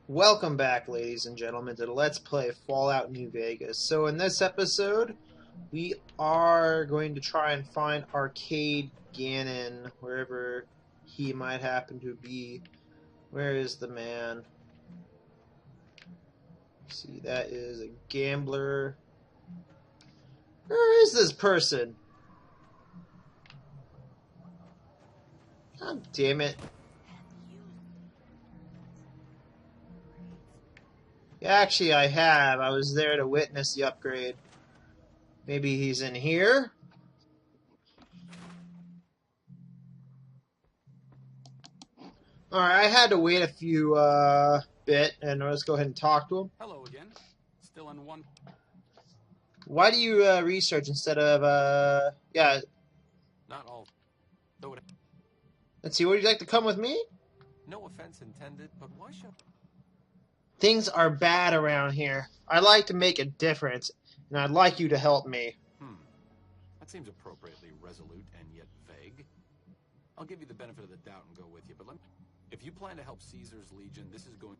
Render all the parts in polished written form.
Welcome back, ladies and gentlemen, to the Let's Play Fallout New Vegas. So in this episode, we are going to try and find Arcade Gannon, wherever he might happen to be. Where is the man? See, that is a gambler. Where is this person? God damn it. Actually, I have. I was there to witness the upgrade. Maybe he's in here? Alright, I had to wait a few bit, and let's go ahead and talk to him. Hello again. Still in one. Why do you research instead of yeah? Not all. Though it... Let's see. Would you like to come with me? No offense intended, but why should? Things are bad around here. I'd like to make a difference, and I'd like you to help me. That seems appropriately resolute and yet vague. I'll give you the benefit of the doubt and go with you, but if you plan to help Caesar's Legion, this is going...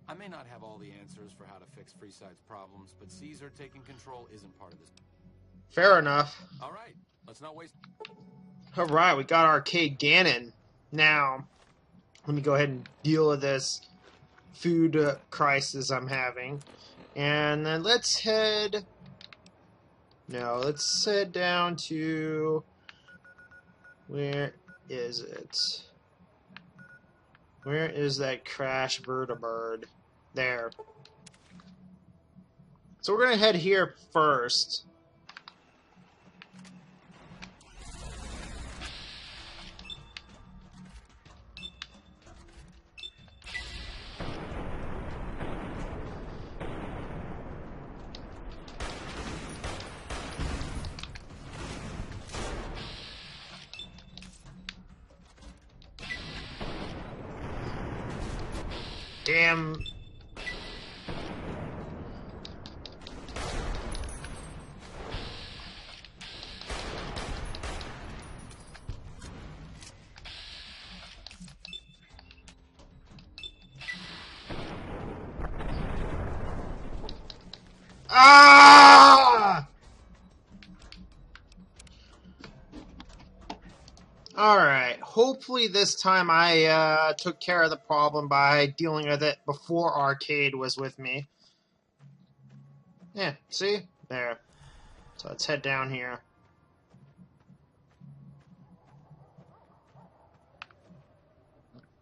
I may not have all the answers for how to fix Freeside's problems, but Caesar taking control isn't part of this. Fair enough. All right, let's not waste... All right, we got Arcade Gannon. Now, let me go ahead and deal with this food crisis I'm having. And then let's head... No, let's head down to... Where is it? Where is that crash vertibird? There. So we're going to head here first. Damn. Ah! Alright, hopefully this time I took care of the problem by dealing with it before Arcade was with me. Yeah, see? There. So let's head down here.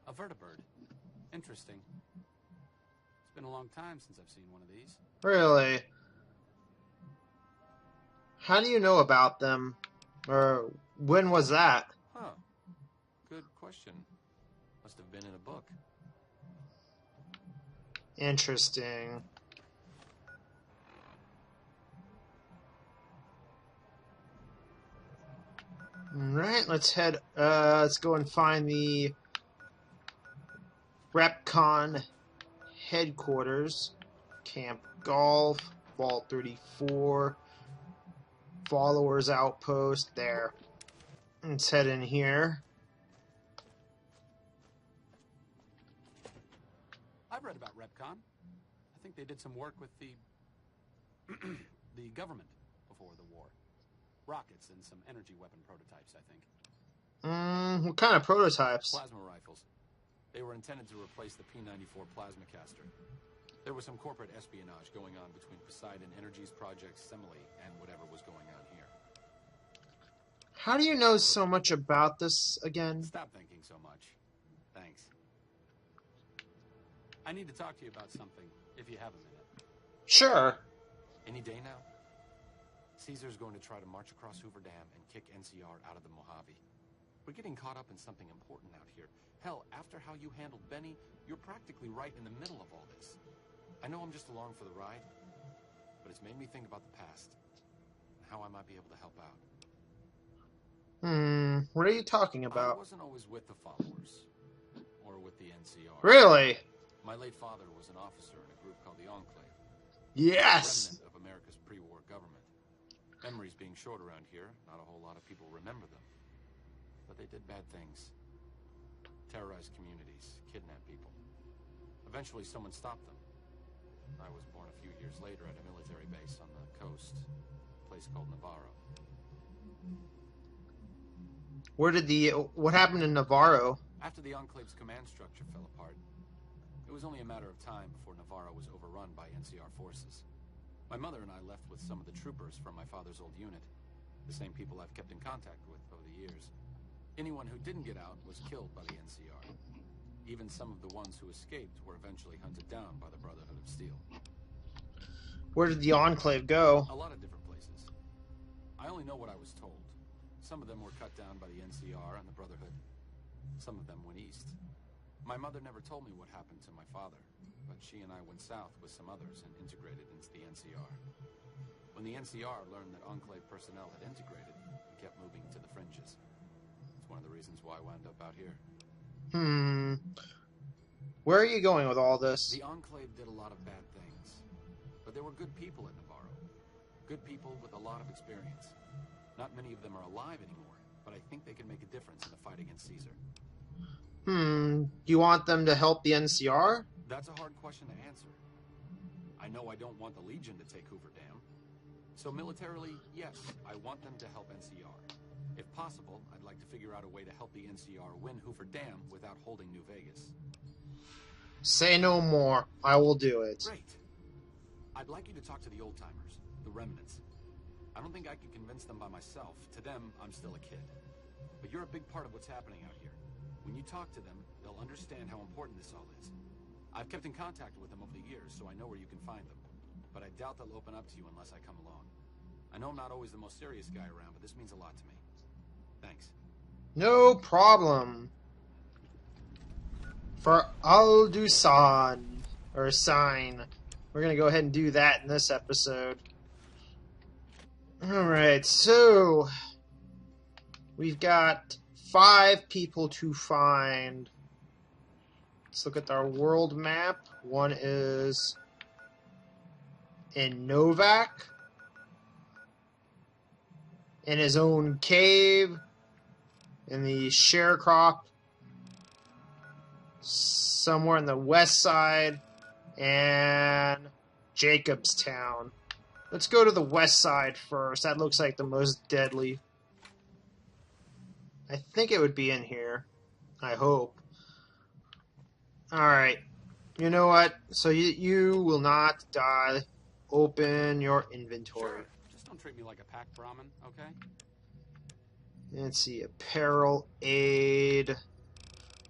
A vertibird. Interesting. It's been a long time since I've seen one of these. Really? How do you know about them? Or when was that? Huh. Good question. Must have been in a book. Interesting. Alright, let's go and find the RepCon headquarters. Camp Golf, Vault 34, Followers Outpost, there. Let's head in here. I've read about RepCon. I think they did some work with the the government before the war. Rockets and some energy weapon prototypes, I think. What kind of prototypes? Plasma rifles. They were intended to replace the P-94 plasma caster. There was some corporate espionage going on between Poseidon Energy's Project Semele and whatever was going on here. How do you know so much about this again? Stop thinking so much. Thanks. I need to talk to you about something, if you have a minute. Sure. Any day now? Caesar's going to try to march across Hoover Dam and kick NCR out of the Mojave. We're getting caught up in something important out here. Hell, after how you handled Benny, you're practically right in the middle of all this. I know I'm just along for the ride, but it's made me think about the past and how I might be able to help out. What are you talking I about? wasn't always with the followers, or with the NCR. Really? My late father was an officer in a group called the Enclave. Yes! A remnant of America's pre-war government. Memories being short around here, not a whole lot of people remember them. But they did bad things. Terrorized communities, kidnapped people. Eventually, someone stopped them. I was born a few years later at a military base on the coast, a place called Navarro. What happened in Navarro? After the Enclave's command structure fell apart, it was only a matter of time before Navarro was overrun by NCR forces. My mother and I left with some of the troopers from my father's old unit, the same people I've kept in contact with over the years. Anyone who didn't get out was killed by the NCR. Even some of the ones who escaped were eventually hunted down by the Brotherhood of Steel. Where did the Enclave go? A lot of different places. I only know what I was told. Some of them were cut down by the NCR and the Brotherhood. Some of them went east. My mother never told me what happened to my father, but she and I went south with some others and integrated into the NCR. When the NCR learned that Enclave personnel had integrated, we kept moving to the fringes. It's one of the reasons why I wound up out here. Where are you going with all this? The Enclave did a lot of bad things, but there were good people at Navarro. Good people with a lot of experience. Not many of them are alive anymore, but I think they can make a difference in the fight against Caesar. Do you want them to help the NCR? That's a hard question to answer. I know I don't want the Legion to take Hoover Dam. So militarily, yes, I want them to help NCR. If possible, I'd like to figure out a way to help the NCR win Hoover Dam without holding New Vegas. Say no more. I will do it. Great. I'd like you to talk to the old-timers, the remnants. I don't think I could convince them by myself. To them, I'm still a kid. But you're a big part of what's happening out here. When you talk to them, they'll understand how important this all is. I've kept in contact with them over the years, so I know where you can find them. But I doubt they'll open up to you unless I come along. I know I'm not always the most serious guy around, but this means a lot to me. Thanks. No problem. For Aldusan, or Sign. We're going to go ahead and do that in this episode. Alright, so we've got 5 people to find. Let's look at our world map. One is in Novak, in his own cave, in the sharecrop, somewhere in the west side, and Jacobstown. Let's go to the west side first. That looks like the most deadly. I think it would be in here. I hope. Alright. You know what? So you will not die. Open your inventory. Sure. Just don't treat me like a packed Brahmin, okay? Let's see. Apparel, aid.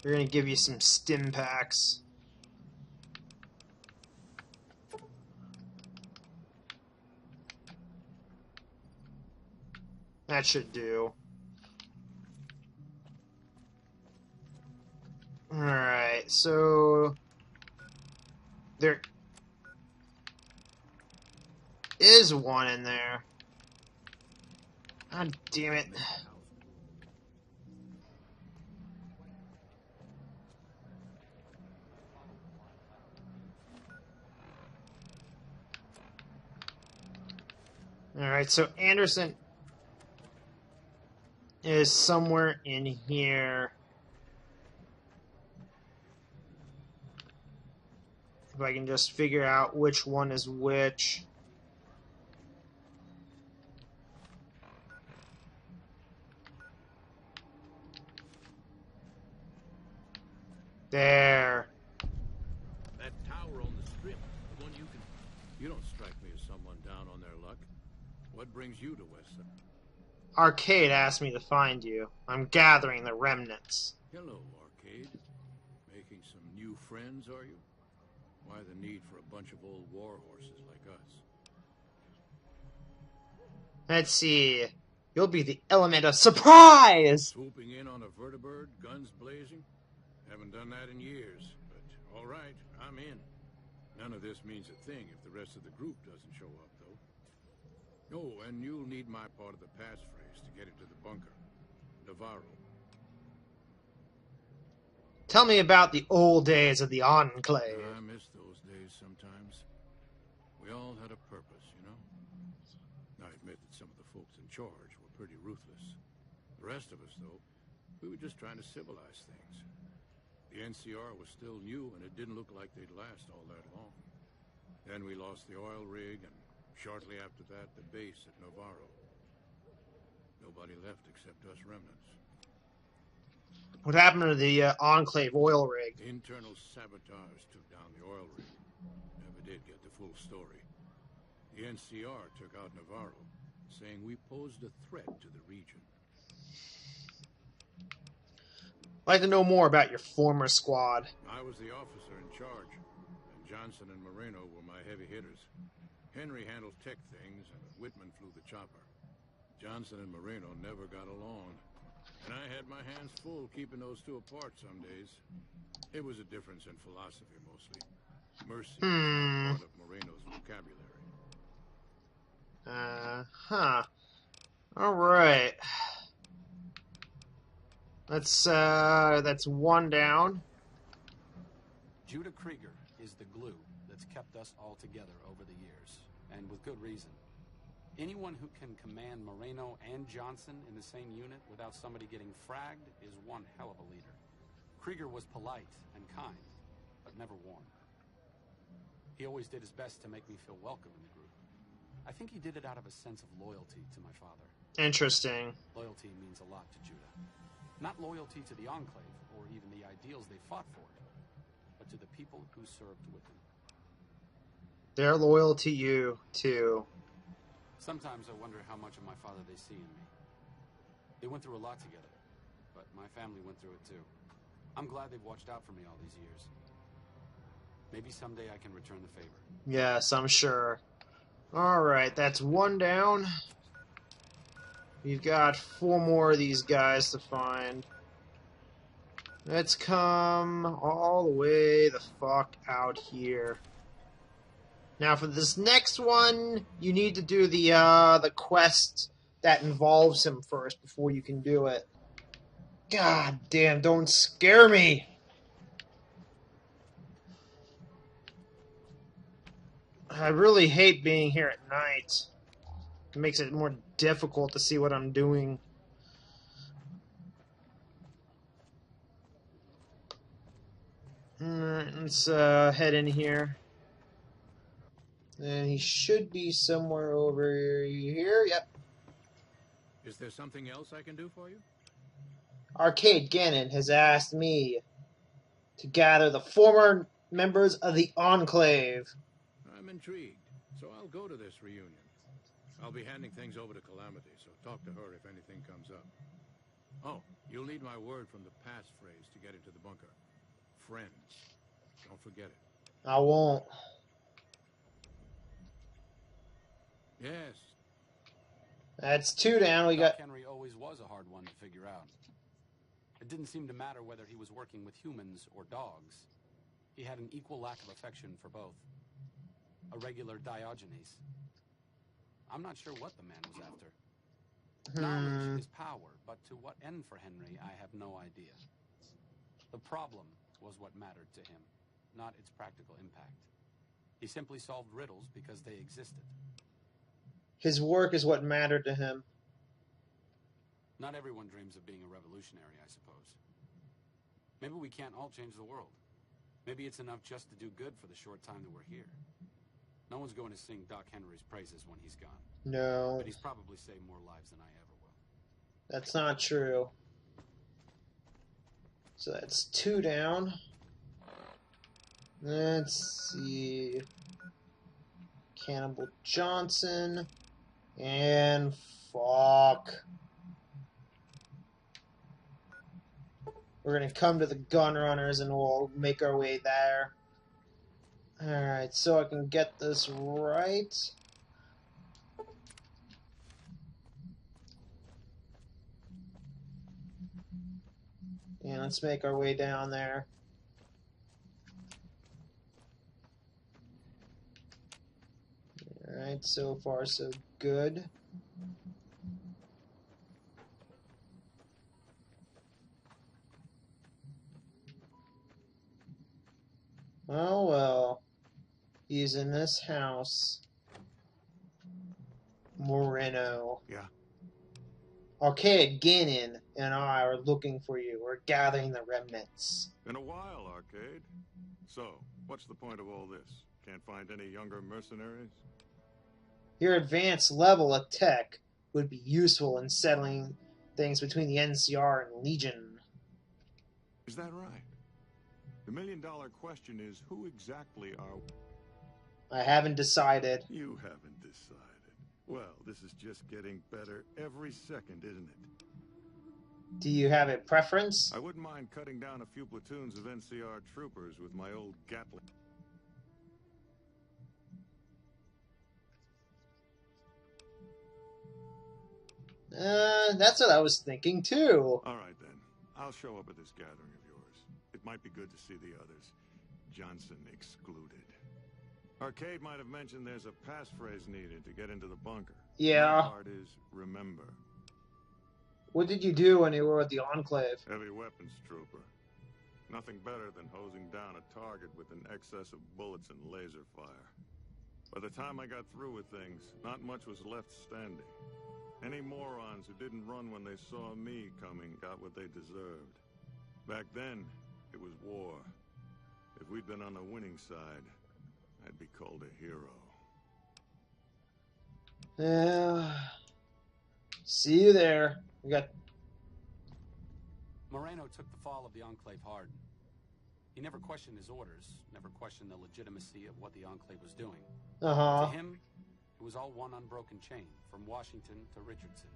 We're going to give you some stim packs. That should do. Alright, so there is one in there. God damn it. Alright, so Anderson is somewhere in here. If I can just figure out which one is which. There. That tower on the strip, the one you don't strike me as someone down on their luck. What brings you to Weston? Arcade asked me to find you. I'm gathering the remnants. Hello, Arcade. Making some new friends, are you? Why the need for a bunch of old war horses like us? Let's see. You'll be the element of surprise! Swooping in on a vertibird, guns blazing? Haven't done that in years, but all right, I'm in. None of this means a thing if the rest of the group doesn't show up, though. Oh, and you'll need my part of the passphrase to get into the bunker. Navarro. Tell me about the old days of the Enclave. I miss those days sometimes. We all had a purpose, you know? I admit that some of the folks in charge were pretty ruthless. The rest of us, though, we were just trying to civilize things. The NCR was still new, and it didn't look like they'd last all that long. Then we lost the oil rig, and shortly after that, the base at Navarro. Nobody left except us remnants. What happened to the Enclave oil rig? Internal sabotage took down the oil rig. Never did get the full story. The NCR took out Navarro, saying we posed a threat to the region. I'd like to know more about your former squad. I was the officer in charge, and Johnson and Moreno were my heavy hitters. Henry handled tech things, and Whitman flew the chopper. Johnson and Moreno never got along, and I had my hands full keeping those two apart some days. It was a difference in philosophy, mostly. Mercy was not part of Moreno's vocabulary. All right. That's one down. Judah Krieger is the glue that's kept us all together over the years, and with good reason. Anyone who can command Moreno and Johnson in the same unit without somebody getting fragged is one hell of a leader. Krieger was polite and kind, but never warm. He always did his best to make me feel welcome in the group. I think he did it out of a sense of loyalty to my father. Interesting. Loyalty means a lot to Judah. Not loyalty to the Enclave, or even the ideals they fought for, but to the people who served with them. They're loyal to you, too. Sometimes I wonder how much of my father they see in me. They went through a lot together, but my family went through it too. I'm glad they've watched out for me all these years. Maybe someday I can return the favor. Yes, I'm sure. Alright, that's one down. We've got 4 more of these guys to find. Let's come all the way the fuck out here. Now for this next one, you need to do the quest that involves him first before you can do it. God damn, don't scare me! I really hate being here at night. It makes it more difficult to see what I'm doing. Alright, let's head in here. And he should be somewhere over here. Yep. Is there something else I can do for you? Arcade Gannon has asked me to gather the former members of the Enclave. I'm intrigued, so I'll go to this reunion. I'll be handing things over to Calamity, so talk to her if anything comes up. Oh, you'll need my word from the passphrase to get into the bunker. Friends. Don't forget it. I won't. Yes. That's 2 down. We got... Doc Henry always was a hard one to figure out. It didn't seem to matter whether he was working with humans or dogs. He had an equal lack of affection for both. A regular Diogenes. I'm not sure what the man was after. Knowledge is power, but to what end for Henry, I have no idea. The problem was what mattered to him, not its practical impact. He simply solved riddles because they existed. His work is what mattered to him. Not everyone dreams of being a revolutionary, I suppose. Maybe we can't all change the world. Maybe it's enough just to do good for the short time that we're here. No one's going to sing Doc Henry's praises when he's gone. No. But he's probably saved more lives than I ever will. That's not true. So that's 2 down. Let's see. Cannibal Johnson. And fuck. We're gonna come to the gun runners and we'll make our way there. Alright, so I can get this right. And let's make our way down there. Alright, so far so good. Oh well. He's in this house. Moreno. Yeah. Arcade Gannon and I are looking for you. We're gathering the remnants. Been a while, Arcade. So, what's the point of all this? Can't find any younger mercenaries? Your advanced level of tech would be useful in settling things between the NCR and Legion. Is that right? The million-dollar question is, who exactly are... I haven't decided. You haven't decided. Well, this is just getting better every second, isn't it? Do you have a preference? I wouldn't mind cutting down a few platoons of NCR troopers with my old Gatling. That's what I was thinking too. All right, then. I'll show up at this gathering of yours. It might be good to see the others. Johnson excluded. Arcade might have mentioned there's a passphrase needed to get into the bunker. Yeah. My part is remember. What did you do when you were at the Enclave? Heavy weapons trooper. Nothing better than hosing down a target with an excess of bullets and laser fire. By the time I got through with things, not much was left standing. Any morons who didn't run when they saw me coming got what they deserved. Back then, it was war. If we'd been on the winning side, I'd be called a hero. See you there. We got... Moreno took the fall of the Enclave hard. He never questioned his orders, never questioned the legitimacy of what the Enclave was doing. Uh-huh. To him, it was all one unbroken chain, from Washington to Richardson.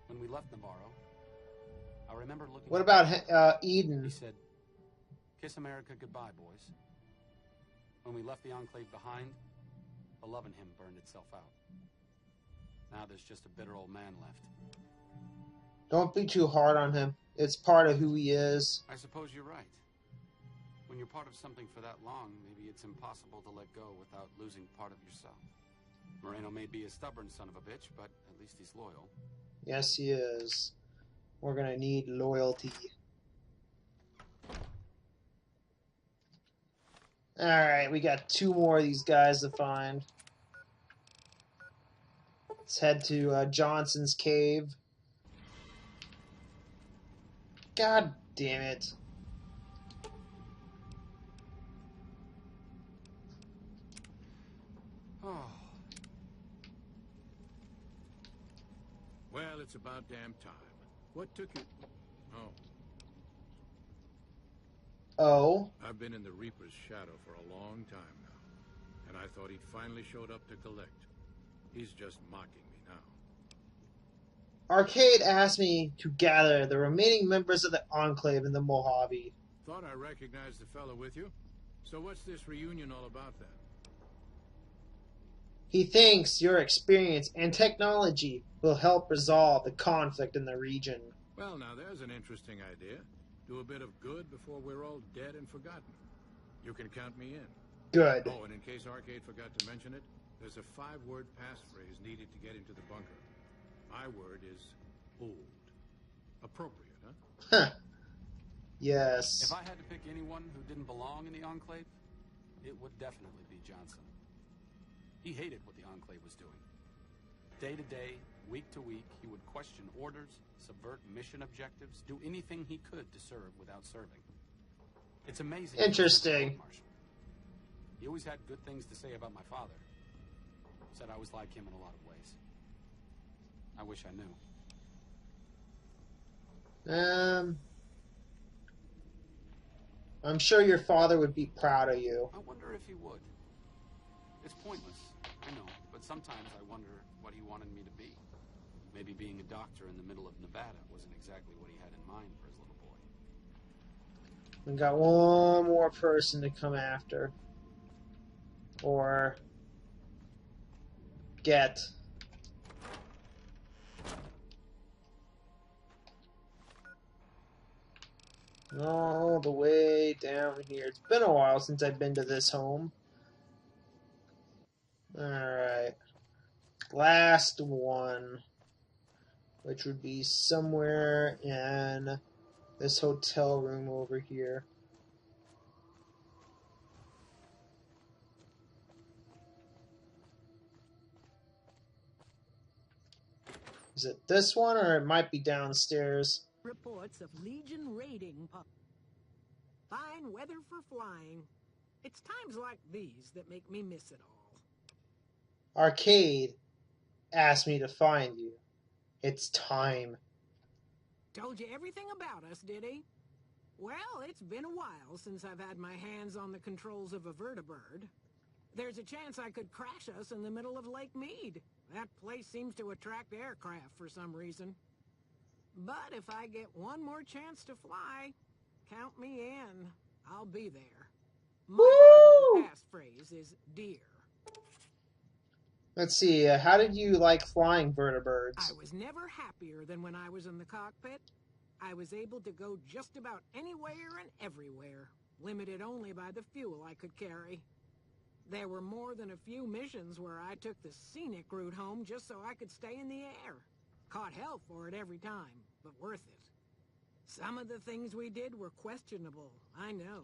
When we left Navarro, I remember looking... What about He Eden? said, "Kiss America goodbye, boys." When we left the Enclave behind, the love in him burned itself out. Now there's just a bitter old man left. Don't be too hard on him. It's part of who he is. I suppose you're right. When you're part of something for that long, maybe it's impossible to let go without losing part of yourself. Moreno may be a stubborn son of a bitch, but at least he's loyal. Yes, he is. We're gonna need loyalty. Alright, we got 2 more of these guys to find. Let's head to Johnson's cave. God damn it. Oh, Well, it's about damn time. What took you... Oh, Oh? I've been in the Reaper's shadow for a long time now, and I thought he'd finally showed up to collect. He's just mocking me now. Arcade asked me to gather the remaining members of the Enclave in the Mojave. Thought I recognized the fellow with you. So what's this reunion all about then? He thinks your experience and technology will help resolve the conflict in the region. Well, now there's an interesting idea. Do a bit of good before we're all dead and forgotten. You can count me in. Good. Oh, and in case Arcade forgot to mention it, there's a 5-word passphrase needed to get into the bunker. My word is old. Appropriate, huh? Huh. Yes. if I had to pick anyone who didn't belong in the Enclave, it would definitely be Johnson. He hated what the Enclave was doing. Day to day, week to week, he would question orders, subvert mission objectives, do anything he could to serve without serving. It's amazing. Interesting. He always had good things to say about my father. Said I was like him in a lot of ways. I wish I knew. I'm sure your father would be proud of you. I wonder if he would. It's pointless, I know, but sometimes I wonder what he wanted me to be. Maybe being a doctor in the middle of Nevada wasn't exactly what he had in mind for his little boy. We got one more person to come after. Or get. All the way down here. It's been a while since I've been to this home. Alright. Last one. Which would be somewhere in this hotel room over here. Is it this one, or it might be downstairs? Reports of Legion raiding. Fine weather for flying. It's times like these that make me miss it all. Arcade asked me to find you. It's time. Told you everything about us, did he? Well, it's been a while since I've had my hands on the controls of a vertibird. There's a chance I could crash us in the middle of Lake Mead. That place seems to attract aircraft for some reason. But if I get one more chance to fly, count me in. I'll be there. My part of the passphrase is dear. Let's see, how did you like flying vertibirds? I was never happier than when I was in the cockpit. I was able to go just about anywhere and everywhere, limited only by the fuel I could carry. There were more than a few missions where I took the scenic route home just so I could stay in the air. Caught hell for it every time, but worth it. Some of the things we did were questionable, I know.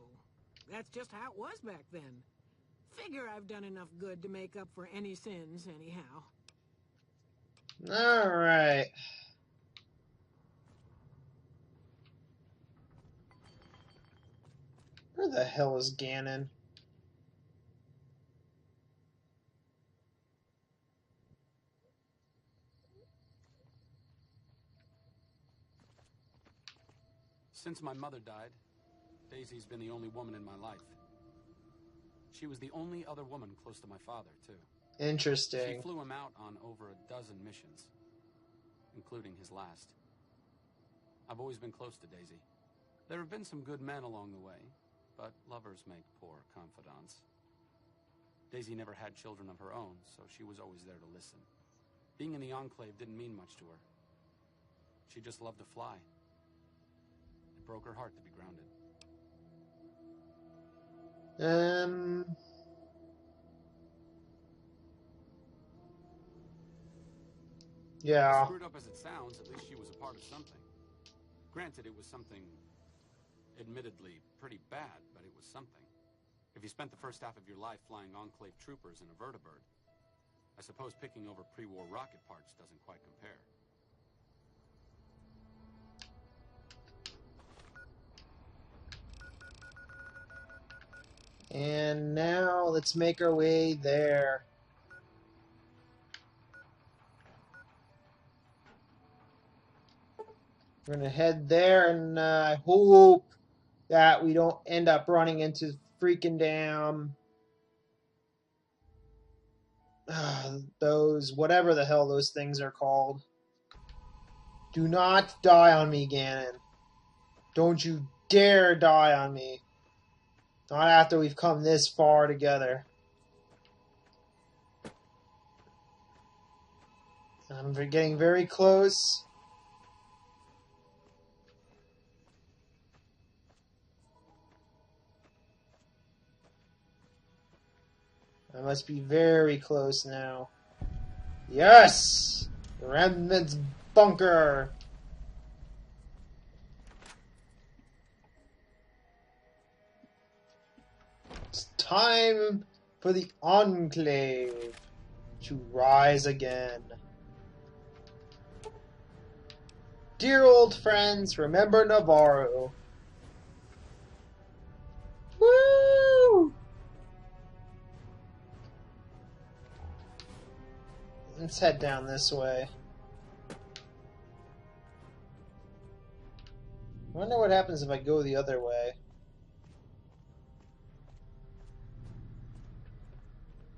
That's just how it was back then. Figure I've done enough good to make up for any sins, anyhow. Alright. Where the hell is Ganon? Since my mother died, Daisy's been the only woman in my life. She was the only other woman close to my father, too. Interesting. She flew him out on over a dozen missions, including his last. I've always been close to Daisy. There have been some good men along the way, but lovers make poor confidants. Daisy never had children of her own, so she was always there to listen. Being in the Enclave didn't mean much to her. She just loved to fly. It broke her heart to be grounded. Yeah. As screwed up as it sounds, at least she was a part of something. Granted, it was something admittedly pretty bad, but it was something. If you spent the first half of your life flying Enclave troopers in a vertibird, I suppose picking over pre-war rocket parts doesn't quite compare. And now let's make our way there. We're gonna head there, and I hope that we don't end up running into freaking damn those, whatever the hell those things are called. Do not die on me, Ganon. Don't you dare die on me. Not after we've come this far together. I'm getting very close. I must be very close now. Yes! Remnant's bunker! It's time for the Enclave to rise again. Dear old friends, remember Navarro. Woo! Let's head down this way. I wonder what happens if I go the other way.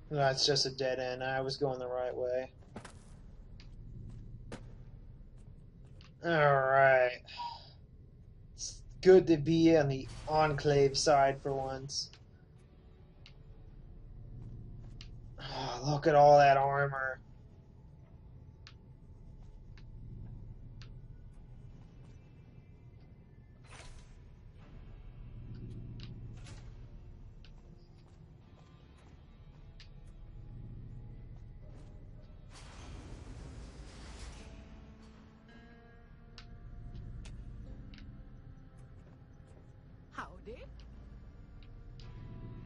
No, it's just a dead end. I was going the right way. Alright. It's good to be on the Enclave side for once. Oh, look at all that armor. Howdy.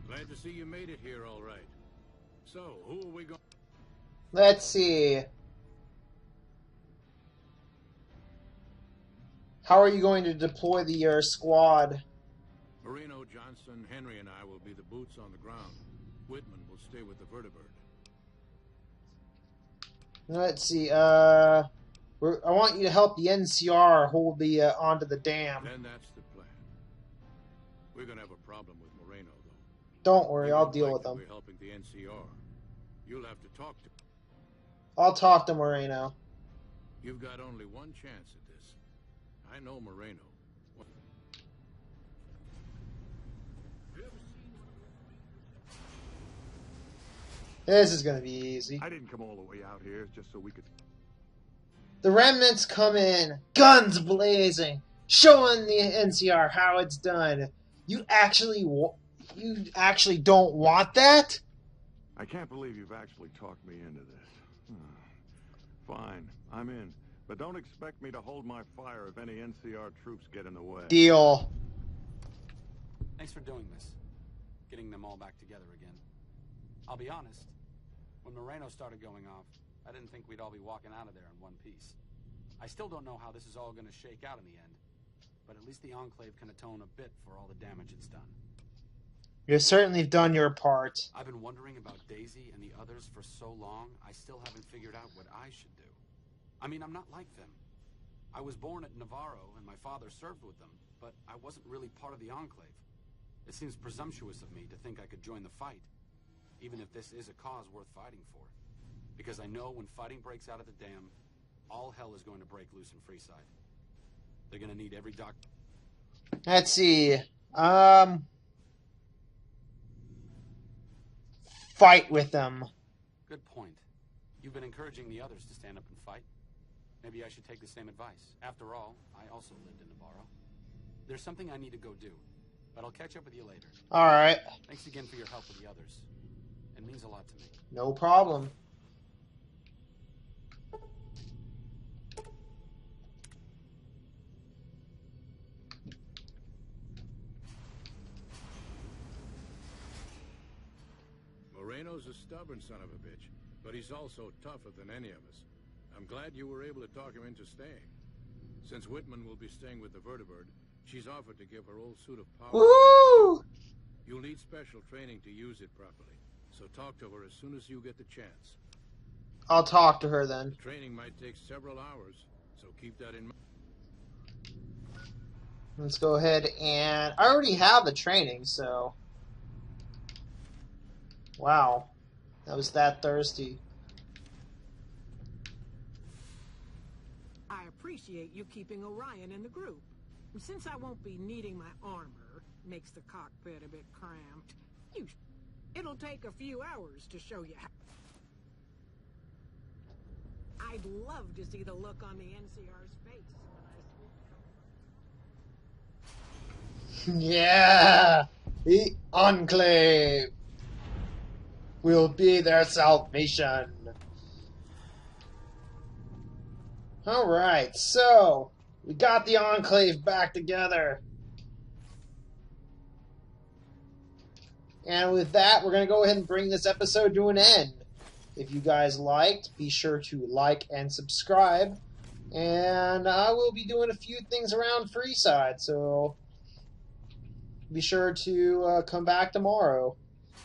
Glad to see you made it here all right. So, who are we going... Let's see. How are you going to deploy the squad? Moreno, Johnson, Henry, and I will be the boots on the ground. Whitman will stay with the vertibird. Let's see. I want you to help the NCR hold the onto the dam. Then that's the plan. We're gonna have a problem with Moreno, though. Don't worry, He I'll won't deal like with that them. We're helping the NCR. You'll have to talk to. I'll talk to Moreno. You've got only one chance at this. I know Moreno. This is going to be easy. I didn't come all the way out here just so we could... The remnants come in, guns blazing, showing the NCR how it's done. You actually don't want that? I can't believe you've actually talked me into this. Fine, I'm in. But don't expect me to hold my fire if any NCR troops get in the way. Deal. Thanks for doing this. Getting them all back together again. I'll be honest. When Moreno started going off, I didn't think we'd all be walking out of there in one piece. I still don't know how this is all going to shake out in the end. But at least the Enclave can atone a bit for all the damage it's done. You certainly have done your part. I've been wondering about Daisy and the others for so long, I still haven't figured out what I should do. I mean, I'm not like them. I was born at Navarro, and my father served with them, but I wasn't really part of the Enclave. It seems presumptuous of me to think I could join the fight, even if this is a cause worth fighting for. Because I know when fighting breaks out at the dam, all hell is going to break loose in Freeside. They're going to need every doctor. Let's see. Fight with them. Good point. You've been encouraging the others to stand up and fight. Maybe I should take the same advice. After all, I also lived in Navarro. There's something I need to go do, but I'll catch up with you later. All right. Thanks again for your help with the others. It means a lot to me. No problem. Moreno's a stubborn son of a bitch, but he's also tougher than any of us. I'm glad you were able to talk him into staying. Since Whitman will be staying with the vertibird, she's offered to give her old suit of power. Woo! You'll need special training to use it properly, so talk to her as soon as you get the chance. I'll talk to her then. The training might take several hours, so keep that in mind. Let's go ahead and... I already have the training, so... Wow. That was that thirsty. I appreciate you keeping Orion in the group. Since I won't be needing my armor, makes the cockpit a bit cramped. It'll take a few hours to show you how. I'd love to see the look on the NCR's face when I swoop. Yeah! The Enclave will be their salvation. Alright, so we got the Enclave back together. And with that, we're going to go ahead and bring this episode to an end. If you guys liked, be sure to like and subscribe. And I will be doing a few things around Freeside, so be sure to come back tomorrow.